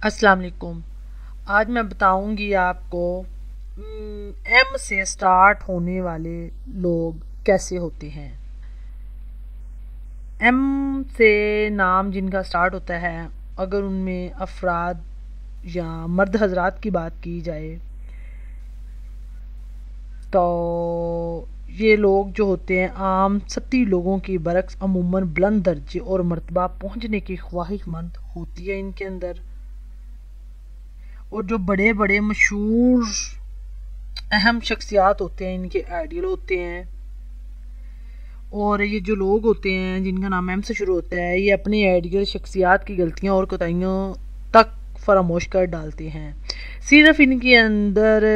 अस्सलाम वालेकुम। आज मैं बताऊंगी आपको एम से स्टार्ट होने वाले लोग कैसे होते हैं। एम से नाम जिनका स्टार्ट होता है, अगर उनमें अफराद या मर्द हजरात की बात की जाए तो ये लोग जो होते हैं आम सती लोगों की बरक्स अमूमन बुलंद दर्जे और मर्तबा पहुंचने की ख्वाहिशमंद होती है इनके अंदर। और जो बड़े बड़े मशहूर अहम शख्सियात होते हैं इनके आइडियल होते हैं। और ये जो लोग होते हैं जिनका नाम एम से शुरू होता है, ये अपने आइडियल शख्सियात की गलतियां और कोताहियों तक फरामोश कर डालते हैं। सिर्फ इनके अंदर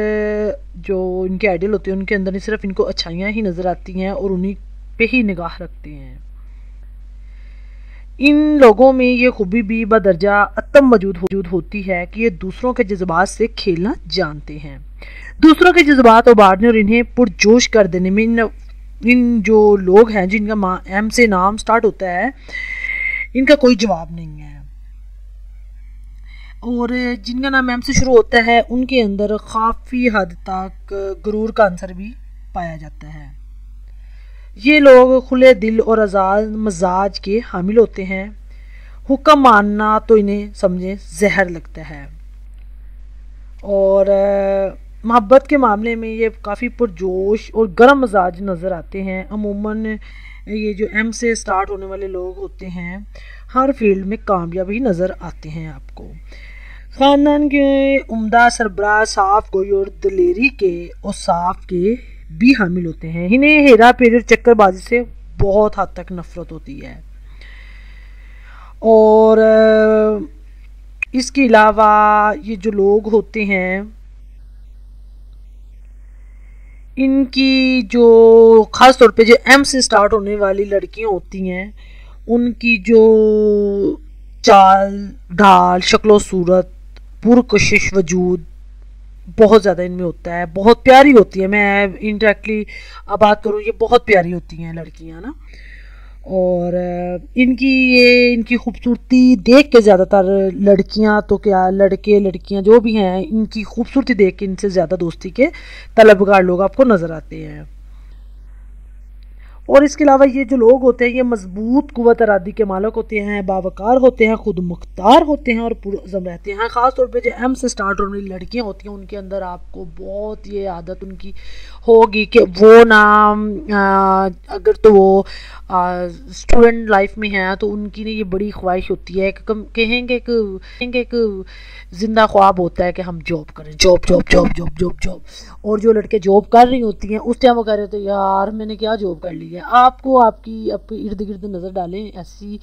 जो इनके आइडियल होते हैं उनके अंदर नहीं, सिर्फ इनको अच्छाइयाँ ही नज़र आती हैं और उन्हीं पे ही निगाह रखते हैं। इन लोगों में ये खूबी भी बदरजा अतम मौजूद होती है कि ये दूसरों के जज्बात से खेलना जानते हैं। दूसरों के जज्बात उबारने और इन्हें पुरजोश कर देने में इन जो लोग हैं जिनका एम से नाम स्टार्ट होता है, इनका कोई जवाब नहीं है। और जिनका नाम एम से शुरू होता है उनके अंदर काफ़ी हद तक गुरूर का अंसर भी पाया जाता है। ये लोग खुले दिल और आज़ाद मजाज के हामिल होते हैं। हुक्म मानना तो इन्हें समझे जहर लगता है। और मोहब्बत के मामले में ये काफ़ी पुरजोश और गर्म मजाज नज़र आते हैं। अमूमन ये जो एम से स्टार्ट होने वाले लोग होते हैं हर फील्ड में कामयाब ही नज़र आते हैं आपको। ख़ानदान के उम्दा सरबराह साफ गोई और दलेरी के और साफ के भी हामिल होते हैं। इन्हें हेरा फेरी और चक्करबाजी से बहुत हद तक नफरत होती है। और इसके अलावा ये जो लोग होते हैं इनकी जो ख़ास तौर पे जो एम से स्टार्ट होने वाली लड़कियां होती हैं उनकी जो चाल ढाल शक्ल सूरत पुरकशिश वजूद बहुत ज़्यादा इनमें होता है। बहुत प्यारी होती है। मैं इंडायरेक्टली अब बात करूँ, ये बहुत प्यारी होती हैं लड़कियां ना। और इनकी खूबसूरती देख के ज़्यादातर लड़कियां तो क्या लड़के लड़कियां जो भी हैं इनकी खूबसूरती देख के इनसे ज़्यादा दोस्ती के तलबगार लोग आपको नज़र आते हैं। और इसके अलावा ये जो लोग होते हैं ये मजबूत कुव्वत इरादी के मालिक होते हैं, बावकार होते हैं, खुद मुख्तार होते हैं और पुरअज़्म रहते हैं। ख़ास तौर पे जो एम से स्टार्ट होने वाली लड़कियां होती हैं उनके अंदर आपको बहुत ये आदत उनकी होगी कि वो ना अगर तो वो स्टूडेंट लाइफ में हैं तो उनकी ना ये बड़ी ख्वाहिश होती है कि कहेंगे एक जिंदा ख्वाब होता है कि हम जॉब करें, job job job job job job. और जो लड़के जॉब कर रही होती हैं उस टाइम वो कह रहे होते हैं यार मैंने क्या जॉब कर ली है। आपको आपके इर्द गिर्द नज़र डालें ऐसी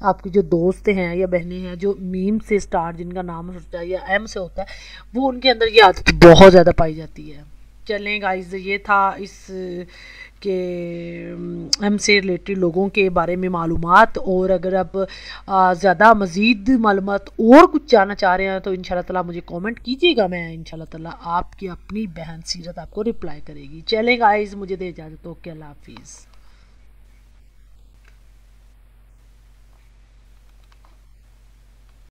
आपकी जो दोस्त हैं या बहनें हैं जो मीम से स्टार्ट जिनका नाम होता है या एम से होता है, वो उनके अंदर ये आदत बहुत ज़्यादा पाई जाती है। चलें गाइस, ये था इस के एम से रिलेटेड लोगों के बारे में मालूमात। और अगर आप ज़्यादा मज़ीद मालूमात और कुछ जानना चाह रहे हैं तो इंशाल्लाह ताला मुझे कमेंट कीजिएगा। मैं इंशाल्लाह ताला आपकी अपनी बहन सीरत आपको रिप्लाई करेगी। चलें गाइस, मुझे दे इजाज़त। ओके, अल्लाह हाफिज़।